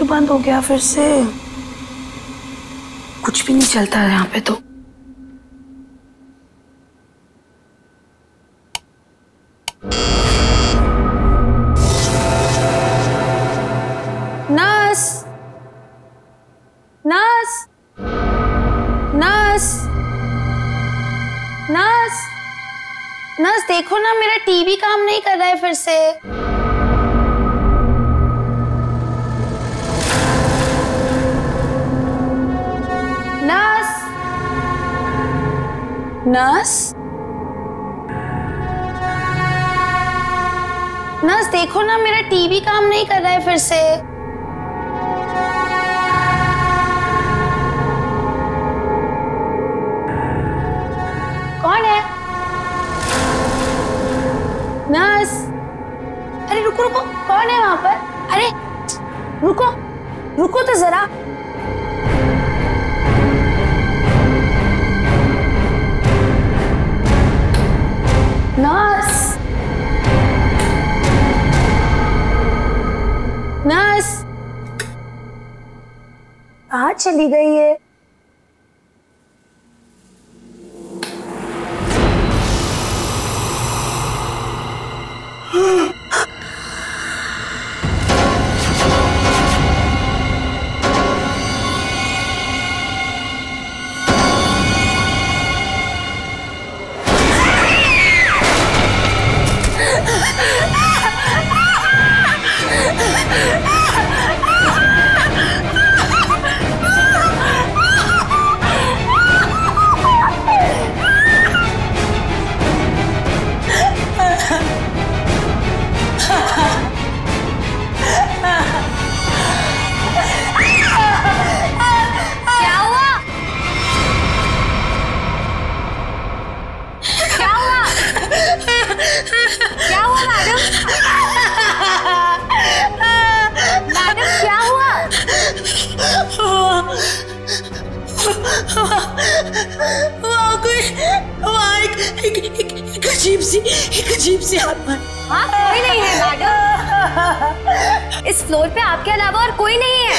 बंद हो गया फिर से? कुछ भी नहीं चलता है यहाँ पे तो। Nurse, nurse, nurse, nurse, nurse देखो ना, मेरा टीवी काम नहीं कर रहा है फिर से। नर्स, नर्स, नर्स देखो ना, मेरा टीवी काम नहीं कर रहा है फिर से। कौन है? नर्स, अरे रुको रुको, कौन है वहां पर? अरे रुको, रुको तो जरा। नर्स, नर्स कहाँ चली गई है? एक अजीब सी आत्मा। हाँ, कोई नहीं है मैडम। इस फ्लोर पे आपके अलावा और कोई नहीं है।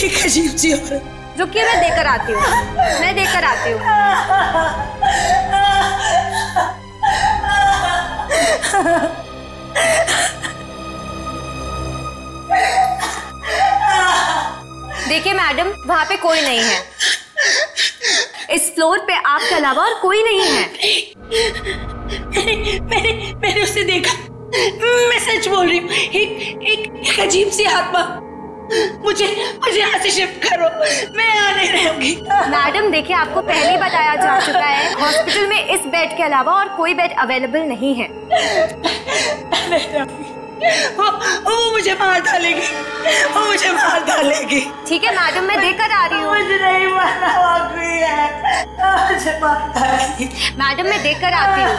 एक अजीब सी औरत। रुकिए, मैं देकर आती हूँ, मैं देकर आती हूँ। देखिए मैडम, वहाँ पे कोई नहीं है। इस फ्लोर पे आपके अलावा और कोई नहीं है। मैंने उसे देखा, मैं सच बोल रही हूँ। एक अजीब सी आत्मा। मुझे यहाँ से शिफ्ट करो, मैं यहाँ नहीं रहूंगी। मैडम देखिए, आपको पहले ही बताया जा चुका है, हॉस्पिटल में इस बेड के अलावा और कोई बेड अवेलेबल नहीं है। वो मुझे मार डालेगी, वो मुझे मार डालेगी। ठीक है मैडम, मैं देकर आ रही हूँ। मुझे नहीं मारना, मुझे मार डालेगी। मैडम मैं देकर आती हूँ।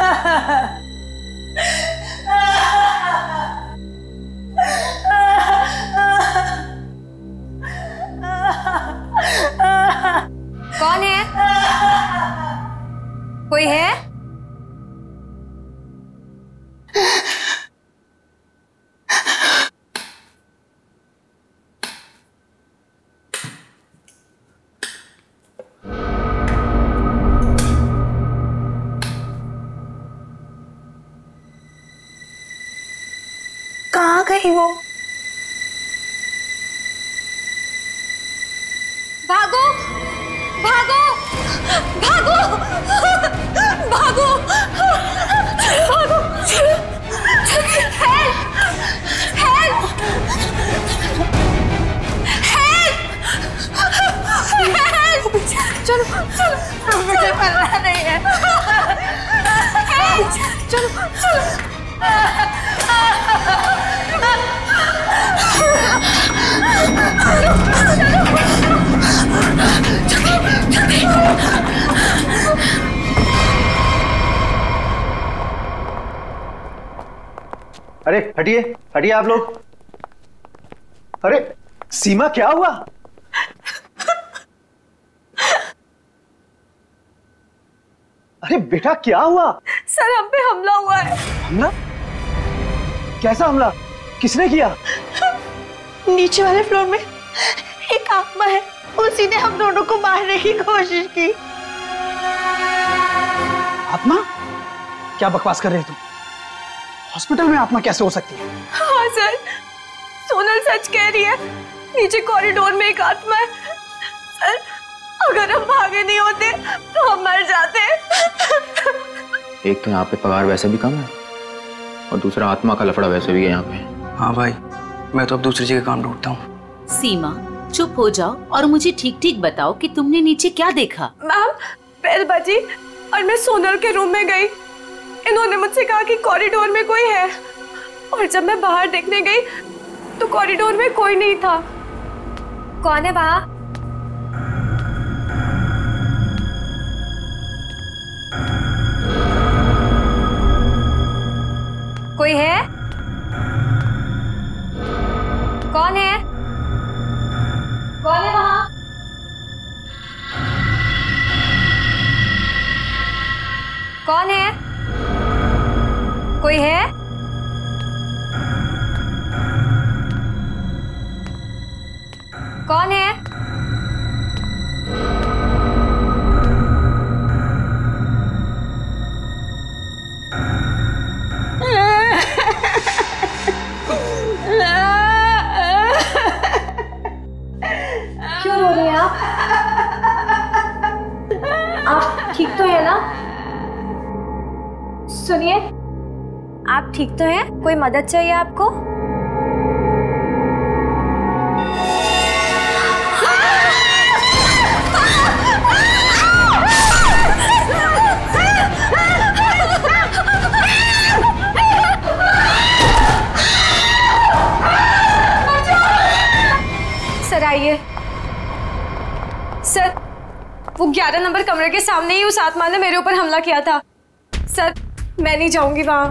कौन है? कोई है? कहाँ गई वो? भागो, भागो, भागो, भागो, भागो, हेल्प, हेल्प, हेल्प, चलो, चलो, मुझे मरना नहीं है। चलो, चलो। अरे हटिए, हटिए आप लोग। अरे सीमा, क्या हुआ? अरे बेटा, क्या हुआ? सर, हम पे हमला हुआ है। हमला? कैसा हमला? किसने किया? नीचे वाले फ्लोर में एक आत्मा है, उसी ने हम दोनों को मारने की कोशिश की। आत्मा? क्या बकवास कर रहे तुम? हॉस्पिटल में आत्मा कैसे हो सकती है? हाँ सर, सोनल सच कह रही है, नीचे कॉरिडोर में एक आत्मा है। सर, अगर हम भागे नहीं होते तो हम मर जाते। एक तो यहाँ पे पगार वैसे भी कम है और दूसरा आत्मा का लफड़ा वैसे भी है यहाँ पे। हाँ भाई, मैं तो अब दूसरी जगह काम ढूंढता हूँ। सीमा चुप हो जाओ और मुझे ठीक ठीक बताओ कि तुमने नीचे क्या देखा। मैम, बेल बजी और मैं सोनल के रूम में गई। इन्होंने मुझसे कहा कि कॉरिडोर में कोई है, और जब मैं बाहर देखने गई तो कॉरिडोर में कोई नहीं था। कौन है वहाँ? कोई है? कौन है? कौन है वहाँ? कौन है? कोई है? कौन है? क्यों रो रही हैं आप? आप ठीक तो है ना? सुनिए, आप ठीक तो हैं? कोई मदद चाहिए आपको? सर आइए। सर, वो 11 नंबर कमरे के सामने ही उस आत्मा ने मेरे ऊपर हमला किया था। सर, मैं नहीं जाऊंगी वहां।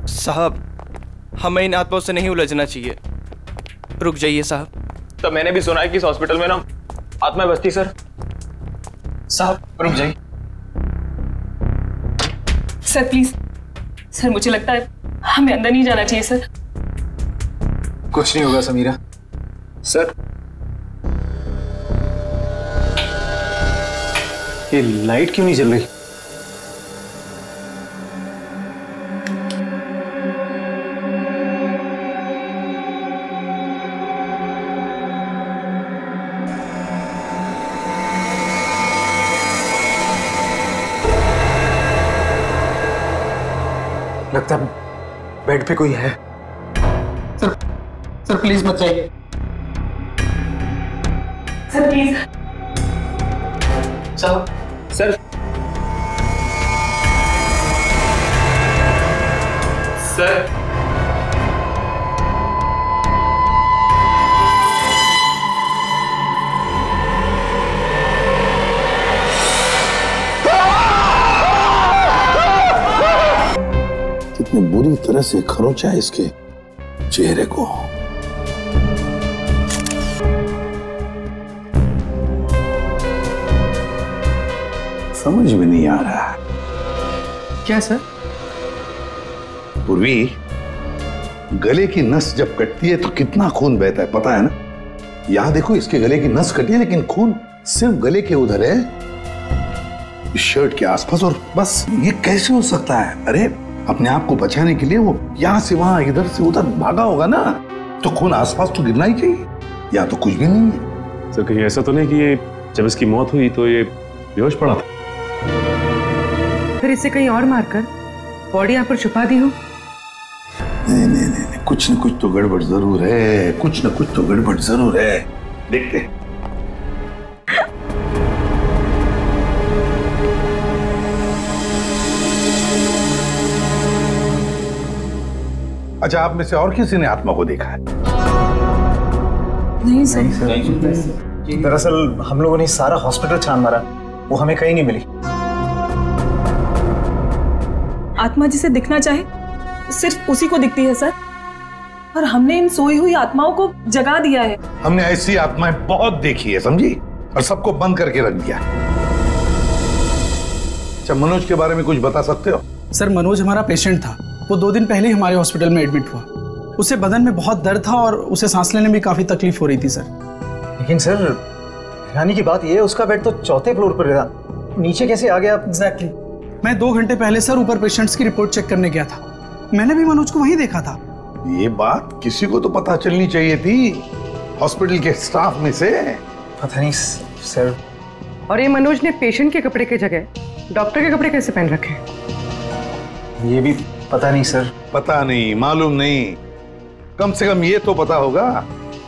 साहब, हमें इन आत्माओं से नहीं उलझना चाहिए। रुक जाइए साहब। तो मैंने भी सुना है कि इस हॉस्पिटल में ना आत्मा बसती। सर साहब रुक जाइए। सर प्लीज, सर मुझे लगता है हमें अंदर नहीं जाना चाहिए। सर कुछ नहीं होगा समीरा। सर, ये लाइट क्यों नहीं जल रही? लगता है बेड पे कोई है। सर प्लीज मत जाइए। Sir please. साहब सर सर कितनी बुरी तरह से खरोंचा है इसके चेहरे को। समझ में नहीं आ रहा। क्या सर? पूर्वी, गले की नस जब कटती है तो कितना खून बहता है पता है ना? यहां देखो, इसके गले की नस कटी है लेकिन खून सिर्फ गले के उधर है, इस शर्ट के आसपास, और बस। ये कैसे हो सकता है? अरे अपने आप को बचाने के लिए वो यहां से वहां इधर से उधर भागा होगा ना, तो खून आसपास तो गिरना ही चाहिए, या तो कुछ भी नहीं है। सर कहीं ऐसा तो नहीं कि ये जब इसकी मौत हुई तो ये बेहोश पड़ा था? फिर इसे कहीं और मारकर बॉडी यहाँ पर छुपा दी हो? नहीं नहीं नहीं, कुछ न कुछ तो गड़बड़ जरूर है, कुछ न कुछ तो गड़बड़ जरूर है। देखते हैं। अच्छा, आप में से और किसी ने आत्मा को देखा है? नहीं सर। दरअसल हम लोगों ने सारा हॉस्पिटल छान मारा, वो हमें कहीं नहीं मिली। आत्मा जिसे दिखना चाहे सिर्फ उसी को दिखती है सर, और हमने इन सोई हुई आत्माओं को जगा दिया है। हमने ऐसी आत्माएं बहुत देखी है, समझी, और सबको बंद करके रख दिया। अच्छा, मनोज के बारे में कुछ बता सकते हो? सर मनोज हमारा पेशेंट था, वो 2 दिन पहले ही हमारे हॉस्पिटल में एडमिट हुआ। उसे बदन में बहुत दर्द था और उसे सांस लेने में काफी तकलीफ हो रही थी सर। लेकिन सर हैरानी की बात यह है उसका बेड तो 4थे फ्लोर पर था, नीचे कैसे आ गया? एग्जैक्टली। मैं 2 घंटे पहले सर ऊपर पेशेंट्स की रिपोर्ट चेक करने गया था, मैंने भी मनोज को वहीं देखा था। ये बात किसी को तो पता चलनी चाहिए थी हॉस्पिटल के स्टाफ में से। पता नहीं सर। और ये मनोज ने पेशेंट के कपड़े की जगह डॉक्टर के कपड़े कैसे पहन रखे? ये भी पता नहीं सर। पता नहीं, मालूम नहीं, कम से कम ये तो पता होगा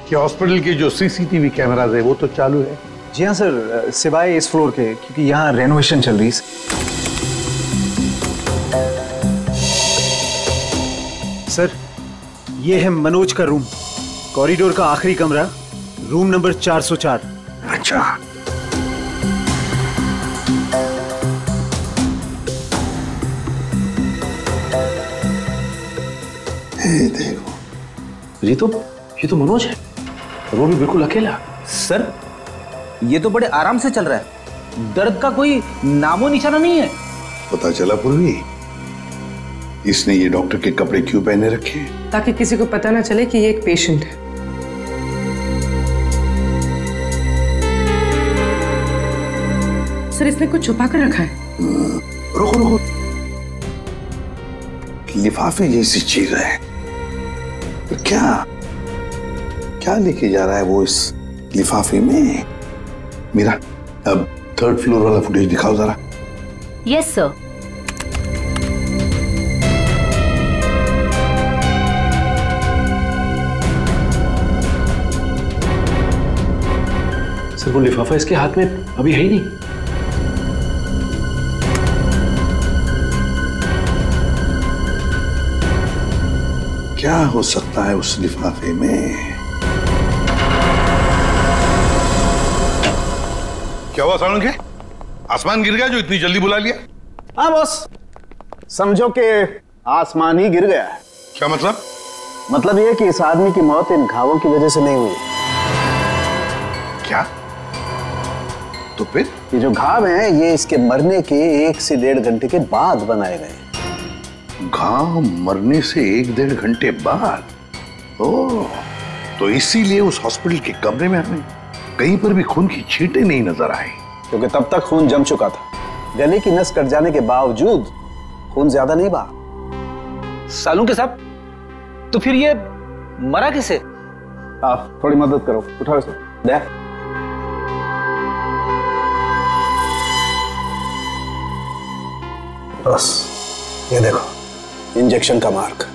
कि हॉस्पिटल के जो सीसीटीवी कैमरास है वो तो चालू है। जी हाँ सर, सिवाय इस फ्लोर के, क्योंकि यहाँ रेनोवेशन चल रही है। सर ये है मनोज का रूम, कॉरिडोर का आखिरी कमरा, रूम नंबर 404। अच्छा, देखो ये तो मनोज है, और वो भी बिल्कुल अकेला। सर ये तो बड़े आराम से चल रहा है, दर्द का कोई नामो निशाना नहीं है। पता चला पूर्वी, इसने ये डॉक्टर के कपड़े क्यों पहने रखे? ताकि किसी को पता ना चले कि ये एक पेशेंट है। सर इसने कुछ छुपा कर रखा है। रुको, लिफाफे जैसी चीज है, तो क्या लेके जा रहा है वो इस लिफाफे में? मीरा, अब 3rd फ्लोर वाला फुटेज दिखाओ जरा। Yes sir. सर वो लिफाफा इसके हाथ में अभी है ही नहीं। क्या हो सकता है उस लिफाफे में? क्या हुआ साउंड के? आसमान गिर गया जो इतनी जल्दी बुला लिया? हाँ बॉस, समझो कि आसमान ही गिर गया है। क्या मतलब? मतलब ये कि इस आदमी की मौत इन घावों की वजह से नहीं हुई। क्या? तो फिर? ये जो घाव हैं ये इसके मरने के 1 से 1.5 घंटे के बाद बनाए गए। घाव मरने से 1-1.5 घंटे बाद? ओह, तो इसीलिए उस हॉस्पिटल के कमरे में हमें कहीं पर भी खून की छींटें नहीं नजर आई। क्योंकि तब तक खून जम चुका था, गले की नस कट जाने के बावजूद खून ज्यादा नहीं बहा। सालू के साहब, तो फिर ये मरा किसे? आप थोड़ी मदद करो, उठाओ इसे। दे। बस ये देखो, इंजेक्शन का मार्क।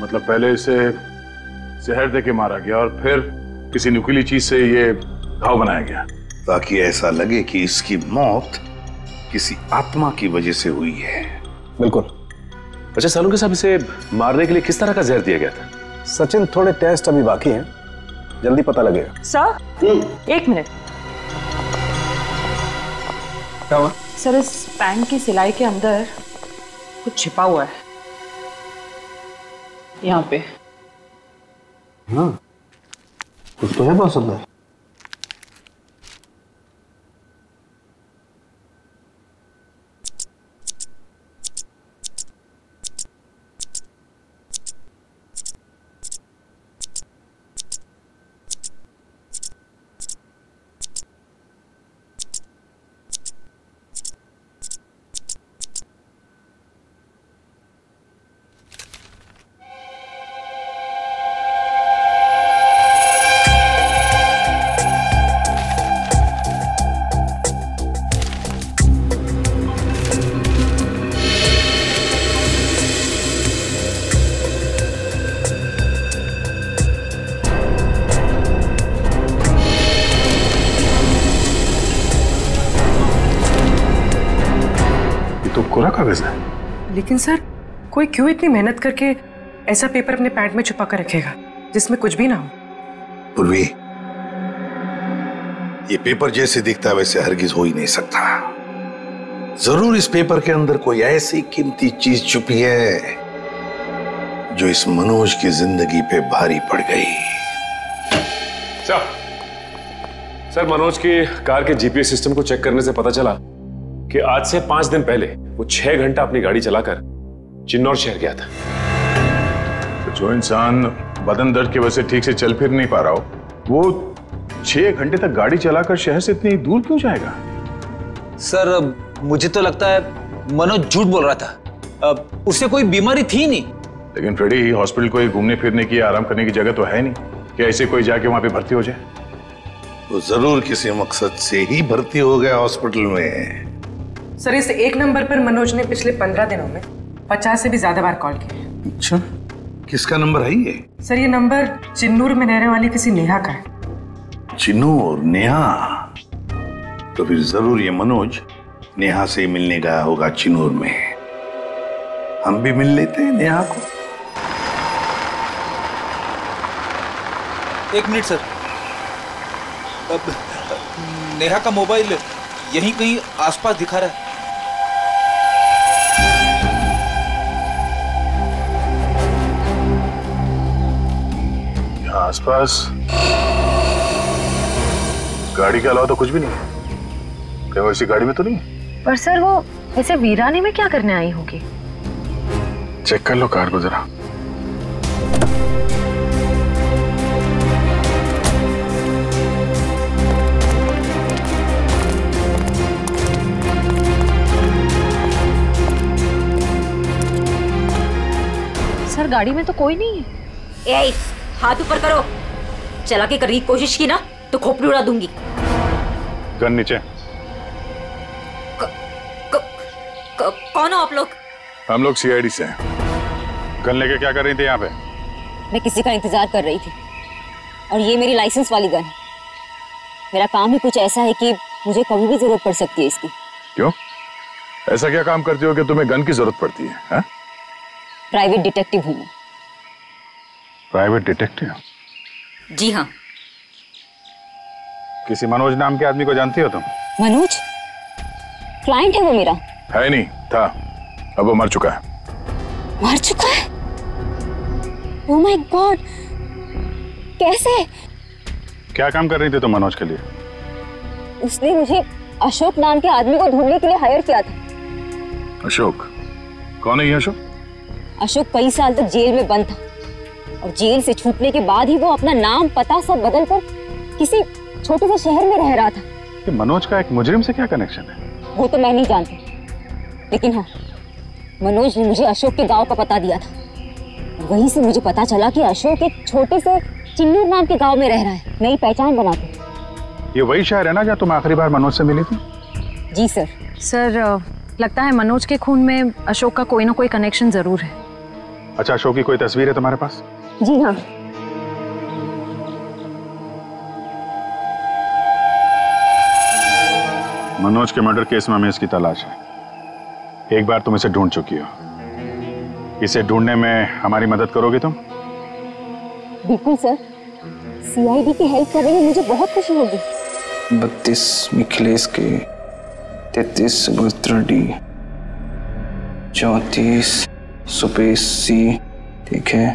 मतलब पहले इसे जहर देके मारा गया और फिर किसी नुकीली चीज से ये घाव बनाया गया, ताकि ऐसा लगे कि इसकी मौत किसी आत्मा की वजह से हुई है। बिल्कुल। अच्छा सालू के साहब, इसे मारने के लिए किस तरह का जहर दिया गया था? सचिन, थोड़े टेस्ट अभी बाकी हैं, जल्दी पता लगेगा। Sir 1 minute. क्या हुआ? सर इस पैंट की सिलाई के अंदर कुछ छिपा हुआ है, यहाँ पे। हाँ, कुछ तो है बॉस अंदर। तो कोरा कागज है। लेकिन सर कोई क्यों इतनी मेहनत करके ऐसा पेपर अपने पैंट में छुपा कर रखेगा जिसमें कुछ भी ना हो? पूर्वी, ये पेपर जैसे दिखता है वैसे हरगिज हो ही नहीं सकता। जरूर इस पेपर के अंदर कोई ऐसी कीमती चीज छुपी है जो इस मनोज की जिंदगी पे भारी पड़ गई। सर मनोज की कार के जीपीएस सिस्टम को चेक करने से पता चला कि आज से 5 दिन पहले वो 6 घंटा अपनी गाड़ी चलाकर चिन्नौर शहर गया था। तो जो इंसान बदन दर्द की वजह से ठीक से चल फिर नहीं पा रहा हो, वो 6 घंटे तक गाड़ी चलाकर शहर से इतनी दूर क्यों जाएगा? सर मुझे तो लगता है मनोज झूठ बोल रहा था। उसे कोई बीमारी थी नहीं। लेकिन फ्रेडी, हॉस्पिटल कोई घूमने फिरने की आराम करने की जगह तो है नहीं कि ऐसे कोई जाके वहां पे भर्ती हो जाए। तो जरूर किसी मकसद से ही भर्ती हो गया हॉस्पिटल में। सर इस एक नंबर पर मनोज ने पिछले 15 दिनों में 50 से भी ज्यादा बार कॉल किया। अच्छा, किसका नंबर है ये? सर ये नंबर चिन्नूर में रहने वाली किसी नेहा का है। चिन्नूर? नेहा? तो फिर जरूर ये मनोज नेहा से मिलने गया होगा चिन्नूर में। हम भी मिल लेते हैं नेहा को। 1 मिनट सर। नेहा का मोबाइल यहीं कहीं आसपास दिखा रहा है। यहाँ आसपास गाड़ी के अलावा तो कुछ भी नहीं है। क्या वो इसी गाड़ी में तो नहीं है? पर सर वो ऐसे वीराने में क्या करने आई होगी? चेक कर लो कार को जरा। सर गाड़ी में तो कोई नहीं है। ए, हाथ ऊपर करो। चला के करने की कोशिश की ना तो खोपड़ी उड़ा दूंगी। गन नीचे। कौन हो आप लोग? हम लोग सीआईडी से हैं। गन लेके क्या कर रही थी यहाँ पे? मैं किसी का इंतजार कर रही थी और ये मेरी लाइसेंस वाली गन है। मेरा काम ही कुछ ऐसा है कि मुझे कभी भी जरूरत पड़ सकती है इसकी। क्यों? ऐसा क्या काम करती हो कि तुम्हें गन की जरूरत पड़ती है? हा? प्राइवेट डिटेक्टिव हूँ मैं। Private detective? जी हाँ। किसी मनोज नाम के आदमी को जानती हो तुम? मनोज? क्लाइंट है वो मेरा। है नहीं, था। अब वो मर चुका है। मर चुका है? ओह माय गॉड, कैसे? क्या काम कर रही थी तुम मनोज के लिए? उसने मुझे अशोक नाम के आदमी को ढूंढने के लिए हायर किया था। अशोक? कौन है ये अशोक? अशोक कई साल तक जेल में बंद था और जेल से छूटने के बाद ही वो अपना नाम पता सब बदल कर किसी छोटे से शहर में रह रहा था। कि मनोज का एक मुजरिम से क्या कनेक्शन है? वो तो मैं नहीं जानती, लेकिन हाँ, मनोज ने मुझे अशोक के गांव का पता दिया था। वहीं से मुझे पता चला कि अशोक एक छोटे से चिन्नूर नाम के गांव में रह रहा है, नई पहचान बनाते। ये वही शहर है ना जहाँ तुम आखिरी बार मनोज से मिली थी? जी सर। सर लगता है मनोज के खून में अशोक का कोई ना कोई कनेक्शन जरूर है। अच्छा, अशोक की कोई तस्वीर है तुम्हारे पास? जी हाँ। मनोज के मर्डर केस में हमें इसकी तलाश है। एक बार तुम इसे ढूंढ चुकी हो। इसे ढूंढने में हमारी मदद करोगे तुम? बिल्कुल सर, सीआईडी की हेल्प करेंगे, मुझे बहुत खुशी होगी। 32 मिखिलेश के, 33 सुभद्रा डी, 34 सुपेश सी, ठीक है,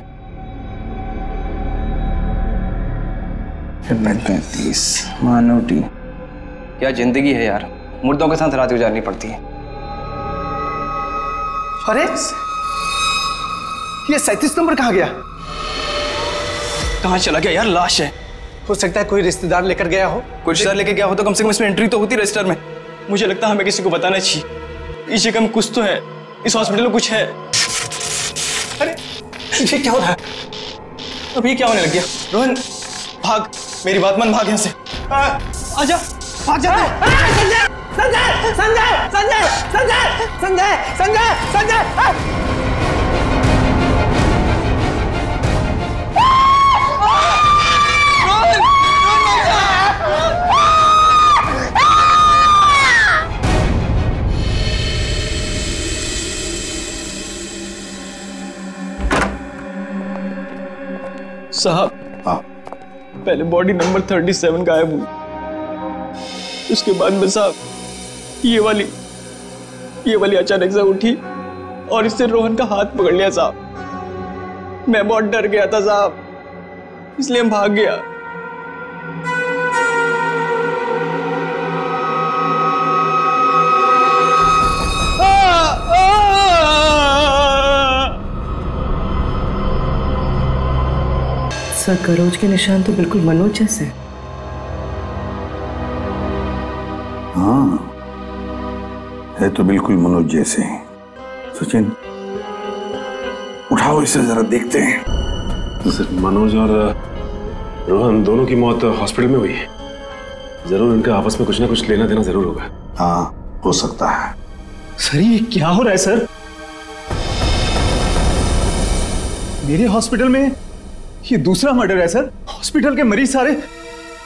35 मानव डी। क्या जिंदगी है यार, मुर्दों के साथ रात गुजारनी पड़ती है। अरे ये 37 नंबर कहाँ गया? कहाँ चला गया यार? लाश है। हो सकता है कोई रिश्तेदार लेकर गया हो। कोई रिश्तेदार लेके गया हो तो कम से कम इसमें एंट्री तो होती रजिस्टर में। मुझे लगता है हमें किसी को बताना चाहिए। इस जगह में कुछ तो है, इस हॉस्पिटल में कुछ है। अरे ये क्या हो रहा है? अब ये क्या होने लग गया? रोहन भाग, मेरी बात मान, भाग यहाँ से। आजा, भाग जा। संजय! संजय! संजय! संजय! संजय! संजय! संजय! संजय! साहब, पहले बॉडी नंबर 37 गायब हुई, उसके बाद में साहब ये वाली अचानक से उठी और इससे रोहन का हाथ पकड़ लिया साहब। मैं बहुत डर गया था साहब, इसलिए हम भाग गया। सर करोज के निशान तो बिल्कुल मनोज जैसे। हाँ, है तो बिल्कुल मनोज जैसे। सचिन, उठाओ इसे जरा देखते हैं। सर मनोज और रोहन दोनों की मौत हॉस्पिटल में हुई है। जरूर इनका आपस में कुछ ना कुछ लेना देना जरूर होगा। हाँ, हो सकता है। सर ये क्या हो रहा है सर? मेरे हॉस्पिटल में ये दूसरा मर्डर है सर। हॉस्पिटल के मरीज सारे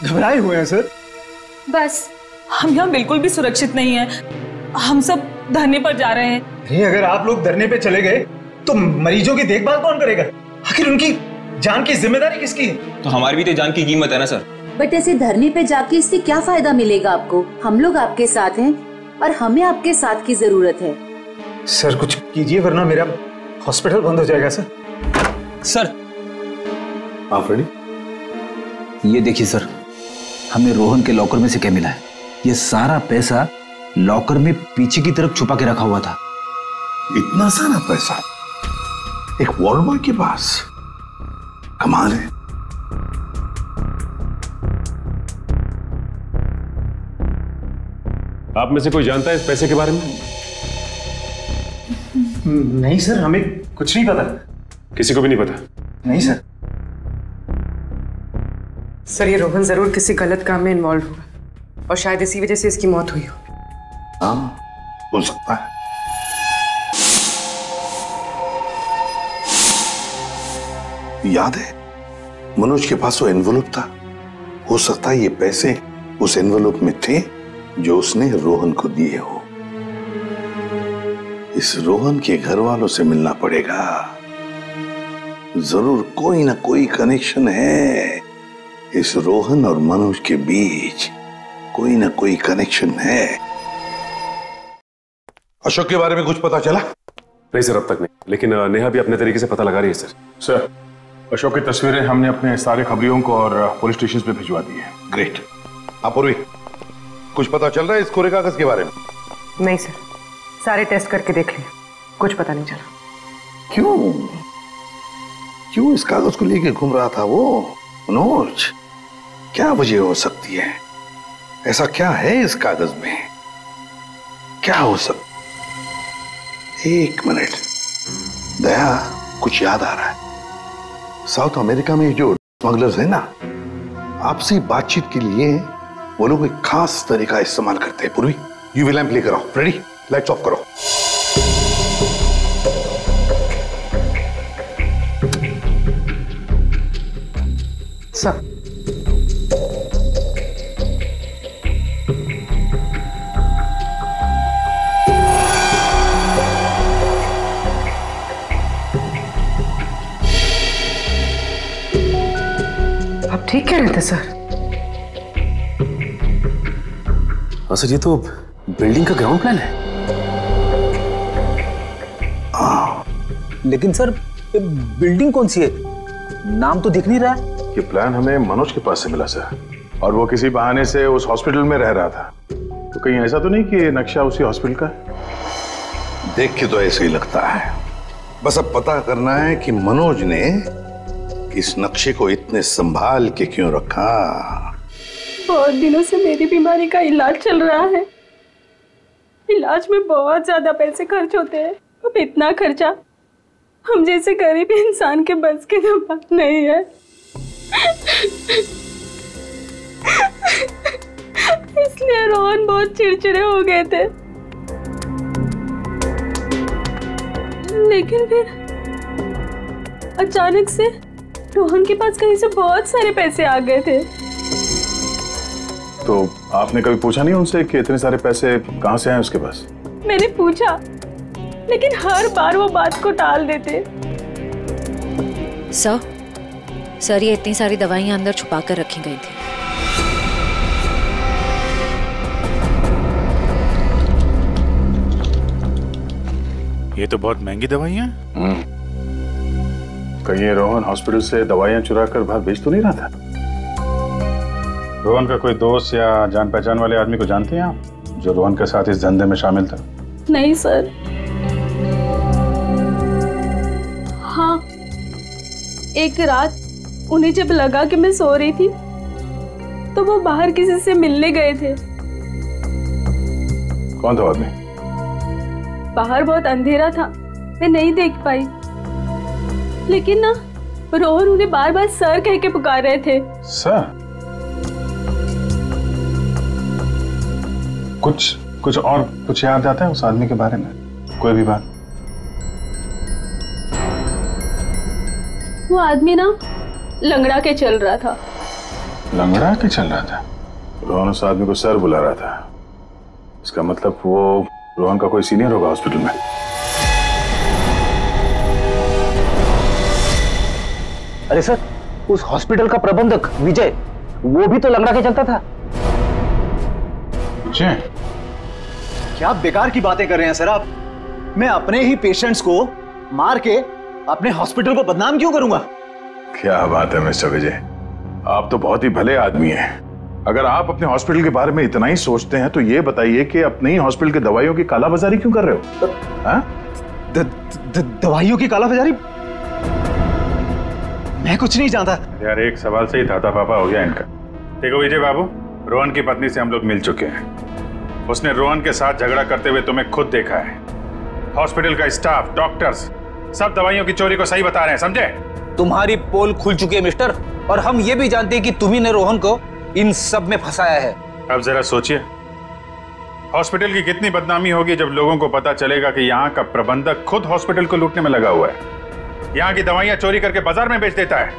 घबराए हुए हैं सर। बस हम यहाँ बिल्कुल भी सुरक्षित नहीं है। हम सब धरने पर जा रहे हैं। अरे अगर आप लोग धरने पे चले गए तो मरीजों की देखभाल कौन करेगा? आखिर उनकी जान की जिम्मेदारी किसकी है? तो हमारी भी तो जान की कीमत है ना सर। बट ऐसे धरने पे जाके इससे क्या फायदा मिलेगा आपको? हम लोग आपके साथ हैं और हमें आपके साथ की जरूरत है। सर कुछ कीजिए वरना मेरा हॉस्पिटल बंद हो जाएगा सर। सर आप रेडी? ये देखिए सर, हमें रोहन के लॉकर में से क्या मिला है। ये सारा पैसा लॉकर में पीछे की तरफ छुपा के रखा हुआ था। इतना सारा पैसा एक वार्ड बॉय के पास? कमाल है। आप में से कोई जानता है इस पैसे के बारे में? नहीं सर, हमें कुछ नहीं पता। किसी को भी नहीं पता? नहीं सर। सर ये रोहन जरूर किसी गलत काम में इन्वॉल्व होगा और शायद इसी वजह से इसकी मौत हुई हो। हाँ, हो सकता है। याद है मनोज के पास वो एनवेलप था। हो सकता है ये पैसे उस एनवेलप में थे जो उसने रोहन को दिए हो। इस रोहन के घर वालों से मिलना पड़ेगा। जरूर कोई ना कोई कनेक्शन है इस रोहन और मनोज के बीच। कोई ना कोई कनेक्शन है। अशोक के बारे में कुछ पता चला? नहीं सर, अब तक नहीं, लेकिन नेहा भी अपने तरीके से पता लगा रही है सर। सर अशोक की तस्वीरें हमने अपने सारे खबरियों को और पुलिस स्टेशन पे भिजवा दी है। ग्रेट। अपूर्वी, कुछ पता चल रहा है इस कोरे कागज के बारे में? नहीं सर, सारे टेस्ट करके देख लिए, कुछ पता नहीं चला। क्यों क्यों इस कागज को लेके घूम रहा था वो मनोज? क्या वजह हो सकती है? ऐसा क्या है इस कागज में? क्या हो सकता? एक मिनट, दया कुछ याद आ रहा है। साउथ अमेरिका में जो स्मगलर्स है ना, आपसी बातचीत के लिए वो लोग एक खास तरीका इस्तेमाल करते हैं। पूर्वी, यूवी लैंप लेकर आओ। रेडी? लाइट्स ऑफ करो। सर आप ठीक कह रहे थे सर। हाँ सर, ये तो बिल्डिंग का ग्राउंड प्लान है। लेकिन सर बिल्डिंग कौन सी है? नाम तो दिख नहीं रहा है। ये प्लान हमें मनोज के पास से मिला सर, और वो किसी बहाने से उस हॉस्पिटल में रह रहा था। तो कहीं ऐसा तो नहीं कि नक्शा उसी हॉस्पिटल का है? देख के तो ऐसे ही लगता है। बस अब पता करना है कि मनोज ने इस नक्शे को इतने संभाल के क्यों रखा। बहुत दिनों से मेरी बीमारी का इलाज चल रहा है। इलाज में बहुत ज्यादा पैसे खर्च होते हैं। अब इतना खर्चा हम जैसे गरीब इंसान के बस की तो बात नहीं है। इसलिए रोहन बहुत चिड़चिड़े हो गए थे। लेकिन फिर अचानक से रोहन के पास कहीं से बहुत सारे पैसे आ गए थे। तो आपने कभी पूछा नहीं उनसे कि इतने सारे पैसे कहां से आए उसके पास? मैंने पूछा, लेकिन हर बार वो बात को टाल देते। सर ये इतनी सारी दवाइयां अंदर छुपा कर रखी गई थी। ये तो बहुत महंगी दवाइयां हैं। कहीं ये रोहन हॉस्पिटल से दवाइयां चुरा कर बाहर बेच तो नहीं रहा था? रोहन का कोई दोस्त या जान पहचान वाले आदमी को जानते हैं आप, जो रोहन के साथ इस धंधे में शामिल था? नहीं सर। हाँ, एक रात उन्हें जब लगा कि मैं सो रही थी तो वो बाहर किसी से मिलने गए थे। कौन था आदमी? बाहर बहुत अंधेरा था, मैं नहीं देख पाई, लेकिन ना रोहन उन्हें बार बार सर कह के पुकार रहे थे। सर? कुछ और कुछ याद आता है उस आदमी के बारे में? कोई भी बात? वो आदमी ना लंगड़ा के चल रहा था। लंगड़ा के चल रहा था? रोहन उस आदमी को सर बुला रहा था। इसका मतलब वो रोहन का कोई सीनियर होगा हॉस्पिटल में। अरे सर, उस हॉस्पिटल का प्रबंधक विजय, वो भी तो लंगड़ा के चलता था। विजय? क्या बेकार की बातें कर रहे हैं सर आप? मैं अपने ही पेशेंट्स को मार के अपने हॉस्पिटल को बदनाम क्यों करूंगा? क्या बात है मिस्टर विजय, आप तो बहुत ही भले आदमी हैं। अगर आप अपने हॉस्पिटल के बारे में इतना ही सोचते हैं तो ये बताइए कि अपने ही हॉस्पिटल के दवाइयों की कालाबाजारी क्यों कर रहे हो? दवाइयों की कालाबाजारी? मैं कुछ नहीं जानता यार। एक सवाल से ही धाता पापा हो गया इनका। देखो विजय बाबू, रोहन की पत्नी से हम लोग मिल चुके हैं। उसने रोहन के साथ झगड़ा करते हुए तुम्हें खुद देखा है। हॉस्पिटल का स्टाफ, डॉक्टर्स सब दवाइयों की चोरी को सही बता रहे हैं, समझे? तुम्हारी पोल खुल चुकी है मिस्टर, और हम ये भी जानते हैं कि तुम्ही ने रोहन को इन सब में फंसाया है। अब जरा सोचिए, हॉस्पिटल की कितनी बदनामी होगी जब लोगों को पता चलेगा कि यहाँ का प्रबंधक खुद हॉस्पिटल को लूटने में लगा हुआ है, यहाँ की दवाइयां चोरी करके बाजार में बेच देता है।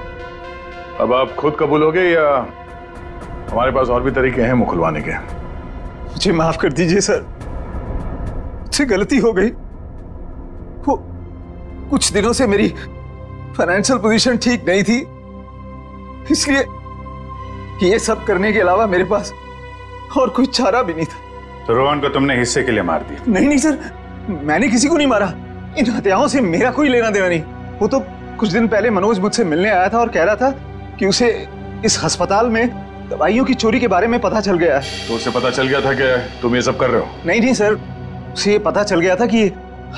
अब आप खुद कबूलोगे या हमारे पास और भी तरीके हैं मुंह खुलवाने के? मुझे माफ कर दीजिए सर, मुझसे गलती हो गई। वो कुछ दिनों से मेरी फाइनेंशियल पोजीशन ठीक नहीं थी, इसलिए ये सब करने के अलावा मेरे पास और कोई चारा भी नहीं था। तो रोहन को तुमने हिस्से के लिए मार दिया? नहीं सर, मैंने किसी को नहीं मारा। इन हत्याओं से मेरा कोई लेना देना नहीं। वो तो कुछ दिन पहले मनोज मुझसे मिलने आया था और कह रहा था कि उसे इस अस्पताल में दवाइयों की चोरी के बारे में पता चल गया है। तो उसे पता चल गया था कि तुम ये सब कर रहे हो? नहीं सर, उसे ये पता चल गया था कि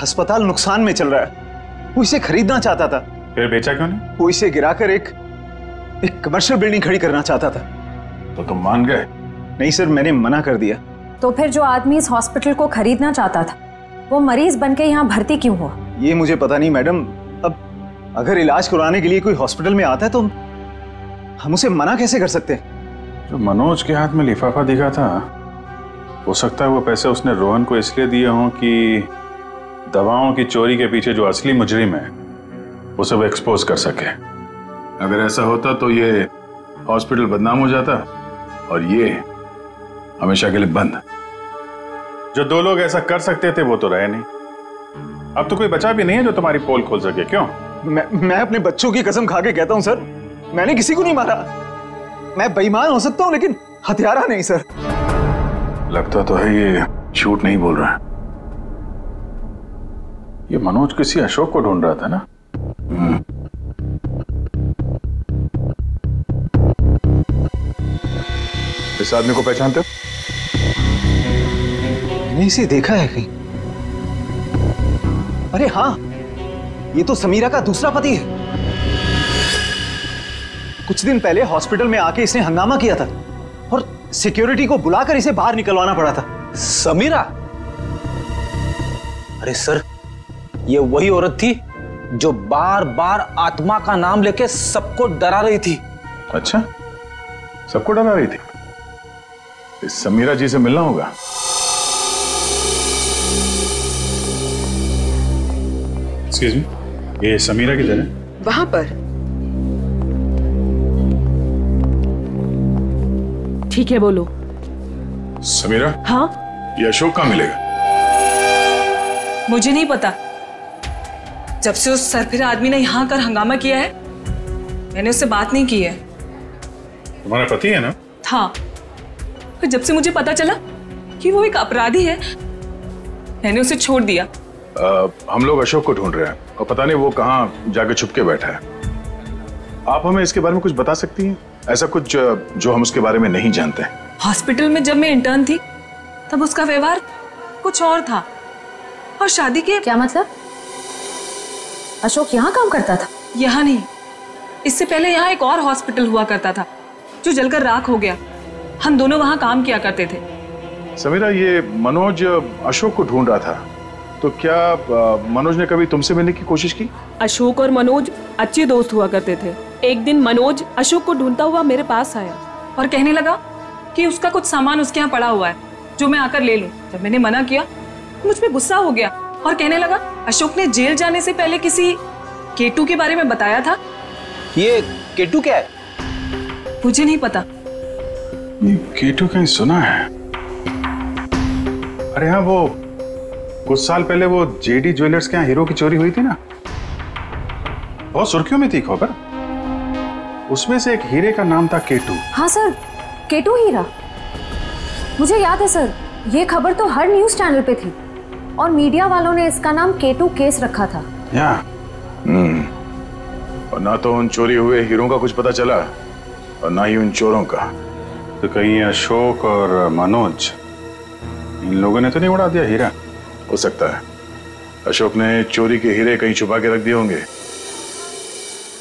अस्पताल नुकसान में चल रहा है। वो इसे खरीदना चाहता था। फिर बेचा क्यों नहीं? वो इसे गिराकर एक कमर्शियल बिल्डिंग खड़ी करना चाहता था। तो तुम मान गए? नहीं सर, मैंने मना कर दिया। तो फिर जो आदमी इस हॉस्पिटल को खरीदना चाहता था वो मरीज बनके यहाँ भर्ती क्यों हुआ? ये मुझे पता नहीं मैडम। अब अगर इलाज करवाने के लिए कोई हॉस्पिटल में आता है तो हम उसे मना कैसे कर सकते हैं? जो मनोज के हाथ में लिफाफा दिखा था, हो सकता है वो पैसे उसने रोहन को इसलिए दिए हों कि दवाओं की चोरी के पीछे जो असली मुजरिम है उसे वो एक्सपोज कर सके। अगर ऐसा होता तो ये हॉस्पिटल बदनाम हो जाता और ये हमेशा के लिए बंद। जो दो लोग ऐसा कर सकते थे वो तो रहे नहीं। अब तो कोई बचा भी नहीं है जो तुम्हारी पोल खोल सके। क्यों? मैं अपने बच्चों की कसम खा के कहता हूं सर, मैंने किसी को नहीं मारा। मैं बेईमान हो सकता हूं लेकिन हत्यारा नहीं सर। लगता तो है ये झूठ नहीं बोल रहा है। ये मनोज किसी अशोक को ढूंढ रहा था ना? इस आदमी को पहचानते हो? मैंने इसे देखा है कहीं। अरे हाँ, ये तो समीरा का दूसरा पति है। कुछ दिन पहले हॉस्पिटल में आके इसने हंगामा किया था और सिक्योरिटी को बुलाकर इसे बाहर निकलवाना पड़ा था। समीरा? अरे सर, ये वही औरत थी जो बार बार आत्मा का नाम लेके सबको डरा रही थी। अच्छा, सबको डरा रही थी? इस समीरा जी से मिलना होगा। एक्सक्यूज मी, ये समीरा किधर है? वहां पर। ठीक है, बोलो। समीरा? हाँ? ये अशोक कहाँ मिलेगा? मुझे नहीं पता। जब से उस सरफिरा आदमी ने यहाँ कर हंगामा किया है मैंने उससे बात नहीं की है। तुम्हारा पति है ना? था, फिर जब से मुझे पता चला कि वो एक अपराधी है मैंने उसे छोड़ दिया। हम लोग अशोक को ढूंढ रहे हैं और पता नहीं वो कहाँ जाके छुप के बैठा है। आप हमें इसके बारे में कुछ बता सकती हैं? ऐसा कुछ जो हम उसके बारे में नहीं जानते हैं। हॉस्पिटल में जब मैं इंटर्न थी तब उसका व्यवहार कुछ और था, और शादी के। क्या मतलब? अशोक यहाँ काम करता था? यहाँ नहीं, इससे पहले यहाँ एक और हॉस्पिटल हुआ करता था जो जलकर राख हो गया। हम दोनों वहाँ काम किया करते थे। समीरा, ये मनोज अशोक को ढूंढ रहा था, तो क्या मनोज ने कभी तुमसे मिलने की कोशिश की? अशोक और मनोज अच्छे दोस्त हुआ करते थे। एक दिन मनोज अशोक को ढूंढता हुआ मेरे पास आया और कहने लगा कि उसका कुछ सामान उसके यहाँ पड़ा हुआ है जो मैं आकर ले लूं। जब मैंने मना किया मुझ पे गुस्सा हो गया और कहने लगा अशोक ने जेल जाने से पहले किसी केटू के बारे में बताया था। ये केटू क्या है? मुझे नहीं पता। ये केटू कहीं सुना है। अरे हाँ, वो कुछ साल पहले वो जेडी ज्वेलर्स के यहाँ हीरो की चोरी हुई थी ना, बहुत सुर्खियों में थी खबर। उसमें से एक हीरे का नाम था केटू। हाँ सर, केटू हीरा, मुझे याद है सर। ये खबर तो हर न्यूज चैनल पे थी और मीडिया वालों ने इसका नाम केटू केस रखा था। और ना तो उन चोरी हुए हीरों का कुछ पता चला और ना ही उन चोरों का। तो कहीं अशोक और मनोज, इन लोगों ने तो नहीं उड़ा दिया हीरा? हो सकता है अशोक ने चोरी के हीरे कहीं छुपा के रख दिए होंगे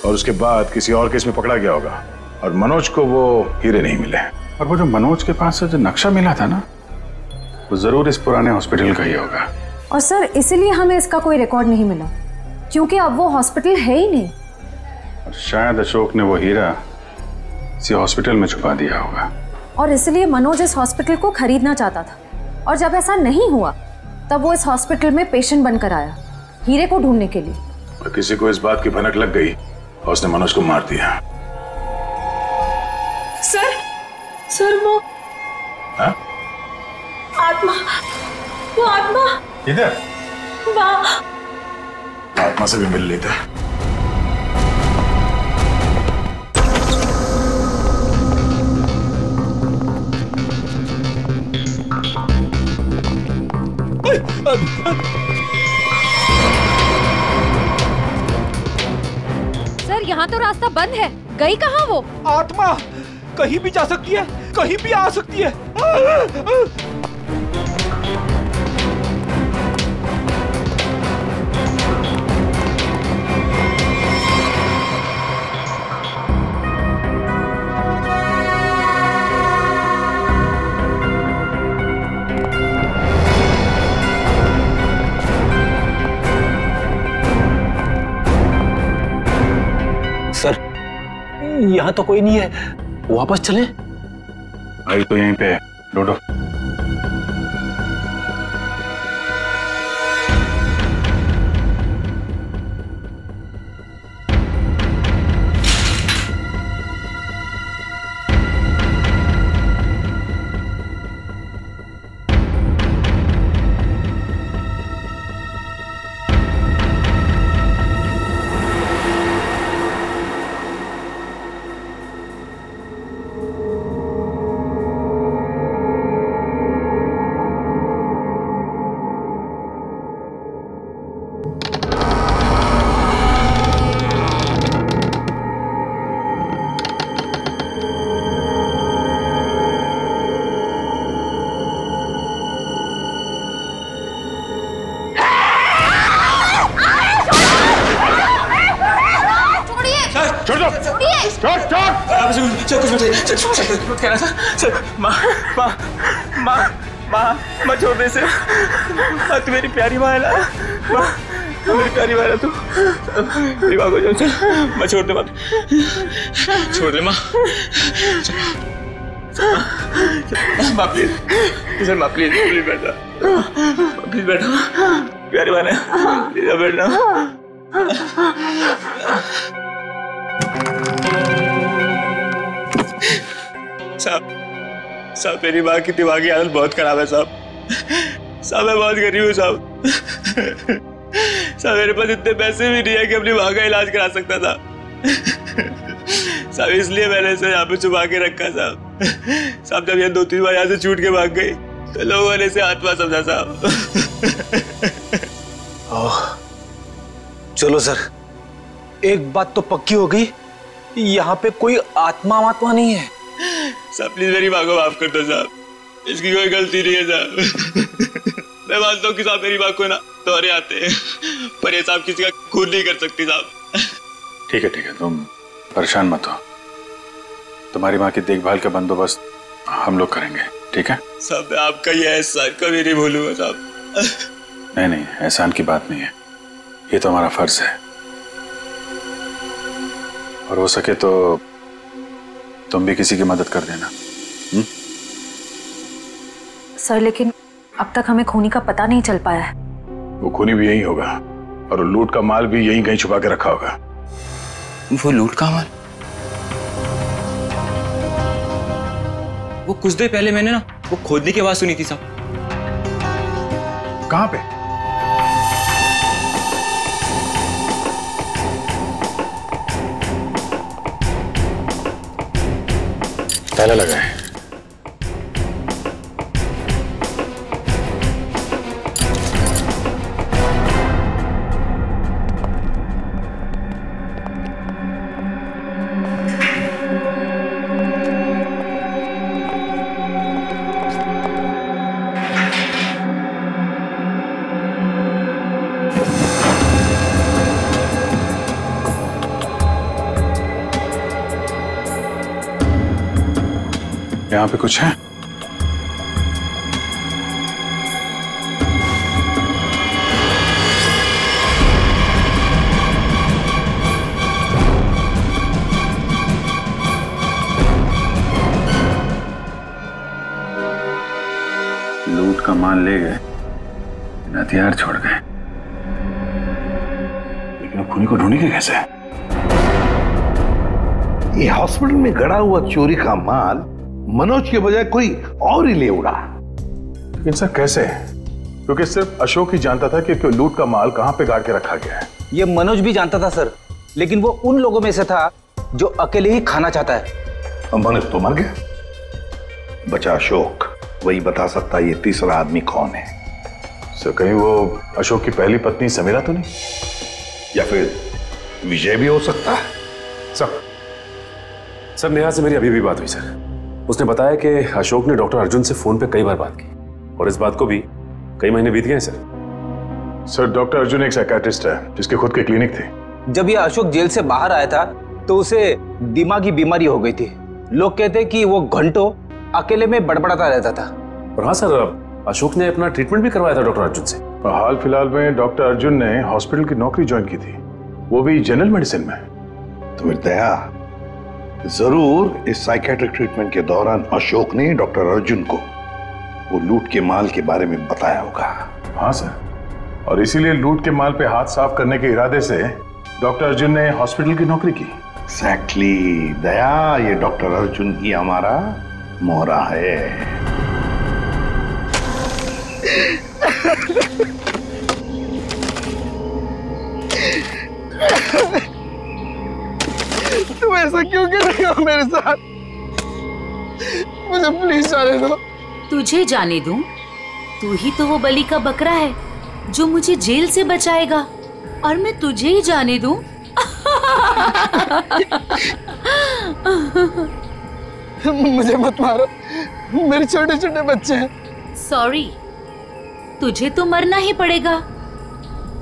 और उसके बाद किसी और केस में पकड़ा गया होगा और मनोज को वो हीरे नहीं मिले। और वो जो मनोज के पास से जो नक्शा मिला था ना, वो जरूर इस पुराने हॉस्पिटल का ही होगा। और सर इसीलिए हमें इसका कोई रिकॉर्ड नहीं मिला, क्योंकि अब वो हॉस्पिटल है ही नहीं। और शायद अशोक ने वो हीरा इसी हॉस्पिटल में छुपा दिया होगा और इसलिए मनोज इस हॉस्पिटल को खरीदना चाहता था। और जब ऐसा नहीं हुआ तब वो इस हॉस्पिटल में पेशेंट बनकर आया हीरे को ढूंढने के लिए। और किसी को इस बात की भनक लग गई और उसने मनोज को मार दिया। सर वो हा? आत्मा इधर वहाँ आत्मा से भी मिल लेता। सर यहाँ तो रास्ता बंद है, गई कहाँ वो? आत्मा कहीं भी जा सकती है, कहीं भी आ सकती है। सर, यहाँ तो कोई नहीं है, वापस चले? आई तो यहीं पे डोडो। माँ छोड़ दे से। तू मेरी प्यारी माँ है ना, मेरी प्यारी माँ है तू। मेरी माँ को चल, माँ छोड़ दे, माँ छोड़ दे, माँ माँ प्लीज, माँ प्लीज प्लीज बैठा, प्लीज बैठो, प्यारी माँ है, प्लीज बैठना। साहब मेरी माँ की दिमागी हालत बहुत खराब है साहब। मैं बहुत गरीब हूँ साहब। मेरे पास इतने पैसे भी नहीं है कि अपनी माँ का इलाज करा सकता था साहब, इसलिए मैंने इसे यहाँ पे छुपा के रखा साहब। जब ये 2-3 बार यहाँ से छूट के भाग गई तो लोगों ने इसे आत्मा समझा साहब। चलो सर, एक बात तो पक्की हो गई, यहाँ पे कोई आत्मा नहीं है। साहब प्लीज मेरी माँ को माफ कर दो साहब, इसकी कोई गलती नहीं है साहब। मैं मानता हूँ कि साहब मेरी माँ को ना दौरे आते हैं, पर ये साहब किसी का खून नहीं कर सकती साहब। ठीक है, तुम परेशान मत हो, तुम्हारी माँ की देखभाल का बंदोबस्त हम लोग करेंगे, ठीक है? साहब मैं आपका ये एहसान कभी नहीं भूलूंगा साहब। नहीं नहीं, एहसान की बात नहीं है, ये तो हमारा फर्ज है। और हो सके तो तुम भी किसी की मदद कर देना। सर लेकिन अब तक हमें खूनी का पता नहीं चल पाया है। वो खूनी भी यही होगा और लूट का माल भी यहीं कहीं छुपा के रखा होगा। वो लूट का माल? वो कुछ देर पहले मैंने ना वो खोदने की आवाज सुनी थी साहब। कहां पे? ताला लगा है। यहाँ पे कुछ है? लूट का माल ले गए, हथियार छोड़ गए, लेकिन अब खूनी को ढूंढेंगे कैसे? ये हॉस्पिटल में गड़ा हुआ चोरी का माल मनोज के बजाय कोई और ही ले उड़ा। लेकिन सर कैसे? क्योंकि सिर्फ अशोक ही जानता था कि लूट का माल कहां पे गाड़ के रखा गया है। ये मनोज भी जानता था सर, लेकिन वो उन लोगों में से था जो अकेले ही खाना चाहता है। मनोज तो मर गया, बचा अशोक, वही बता सकता है ये तीसरा आदमी कौन है। सर कहीं वो अशोक की पहली पत्नी समीरा तो नहीं? या फिर विजय भी हो सकता है। सर नेहा से मेरी अभी भी बात हुई सर। उसने बताया कि अशोक ने डॉक्टर अर्जुन से फोन पे कई बार बात की और इस बात को भी कई महीने बीत गए सर। डॉक्टर अर्जुन एक साइकियाट्रिस्ट है जिसके खुद के क्लिनिक थे। जब ये अशोक जेल से बाहर आया था तो उसे दिमागी बीमारी हो गई थी। लोग कहते कि वो घंटों अकेले में बड़बड़ाता रहता था। और हाँ सर, अशोक ने अपना ट्रीटमेंट भी करवाया था डॉक्टर अर्जुन से। हाल फिलहाल में डॉक्टर अर्जुन ने हॉस्पिटल की नौकरी ज्वाइन की थी, वो भी जनरल मेडिसिन में। तो फिर दया जरूर इस साइकेट्रिक ट्रीटमेंट के दौरान अशोक ने डॉक्टर अर्जुन को वो लूट के माल के बारे में बताया होगा। हाँ सर, और इसीलिए लूट के माल पे हाथ साफ करने के इरादे से डॉक्टर अर्जुन ने हॉस्पिटल की नौकरी की। एक्जैक्टली दया, ये डॉक्टर अर्जुन ही हमारा मोहरा है। तुम ऐसा क्यों कर रहे हो मेरे साथ? मुझे प्लीज जाने दो। तुझे जाने दूं? तू ही तो वो बलि का बकरा है जो मुझे जेल से बचाएगा, और मैं तुझे ही जाने दूं? मुझे मत मारो, मेरे छोटे छोटे बच्चे हैं। सॉरी, तुझे तो मरना ही पड़ेगा,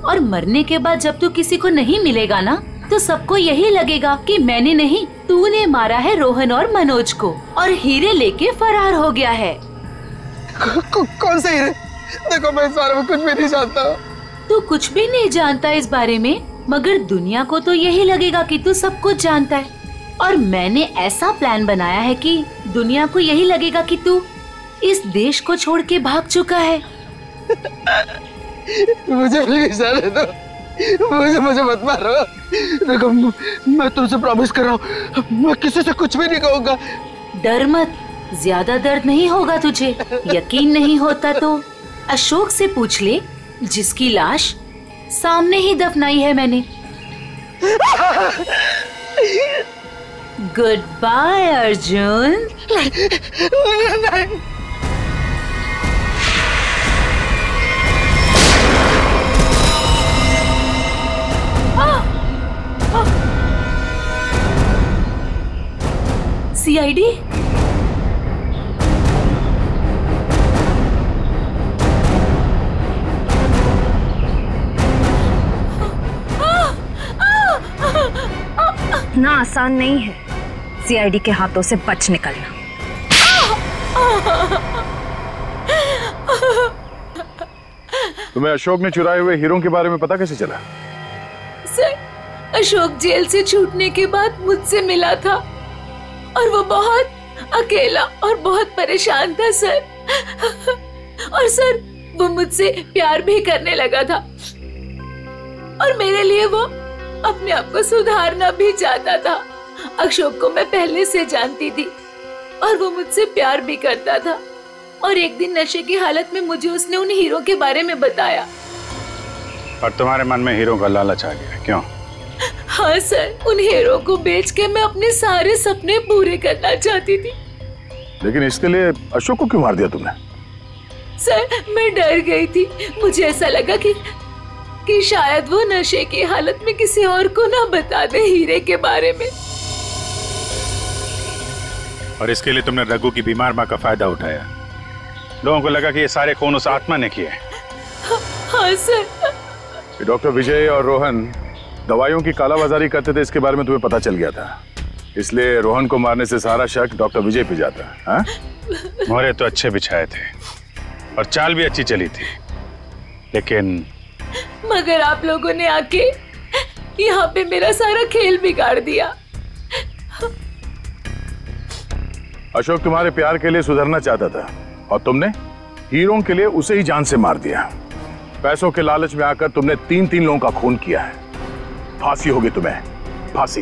और मरने के बाद जब तू किसी को नहीं मिलेगा ना, तो सबको यही लगेगा कि मैंने नहीं, तूने मारा है रोहन और मनोज को, और हीरे लेके फरार हो गया है। कौन से हीरे? देखो मैं इस बारे में कुछ भी नहीं जानता। तू कुछ भी नहीं जानता इस बारे में, मगर दुनिया को तो यही लगेगा कि तू सब कुछ जानता है। और मैंने ऐसा प्लान बनाया है कि दुनिया को यही लगेगा कि तू इस देश को छोड़ के भाग चुका है। मुझे प्लीज जाने दो, मुझे मत मारो। देखो मैं तुमसे प्रॉमिस कर रहा हूँ, मैं किसी से कुछ भी नहीं कहूँगा। डर मत, ज्यादा दर्द नहीं होगा तुझे। यकीन नहीं होता तो अशोक से पूछ ले, जिसकी लाश सामने ही दफनाई है मैंने। Good bye Arjun. सीआईडी? इतना आसान नहीं है सीआईडी के हाथों से बच निकलना। तुम्हें अशोक ने चुराए हुए हीरों के बारे में पता कैसे चला? सर, अशोक जेल से छूटने के बाद मुझसे मिला था और वो बहुत अकेला और बहुत परेशान था सर। और सर, वो मुझसे प्यार भी करने लगा था और मेरे लिए वो अपने आप को सुधारना भी चाहता था। अशोक को मैं पहले से जानती थी और वो मुझसे प्यार भी करता था। और एक दिन नशे की हालत में मुझे उसने उन हीरो के बारे में बताया। और तुम्हारे मन में हीरो का लालच आ गया, क्यों? हाँ सर, उन हीरो को बेच के मैं अपने सारे सपने पूरे करना चाहती थी। लेकिन इसके लिए अशोक को क्यों मार दिया तुमने? सर, मैं डर गई थी। मुझे ऐसा लगा कि शायद वो नशे की हालत में किसी और को ना बता दे हीरे के बारे में। और इसके लिए तुमने रघु की बीमार माँ का फायदा उठाया। लोगों को लगा कि ये सारे खून उस आत्मा ने किए। हाँ सर। डॉक्टर विजय और रोहन दवाइयों की कालाबाजारी करते थे, इसके बारे में तुम्हें पता चल गया था, इसलिए रोहन को मारने से सारा शक डॉक्टर विजय पे जाता। हाँ? मोहरे तो अच्छे बिछाए थे और चाल भी अच्छी चली थी, लेकिन मगर आप लोगों ने आके यहाँ पे मेरा सारा खेल बिगाड़ दिया। अशोक तुम्हारे प्यार के लिए सुधरना चाहता था और तुमने हीरों के लिए उसे ही जान से मार दिया। पैसों के लालच में आकर तुमने 3-3 लोगों का खून किया है। फांसी होगी तुम्हें, फांसी।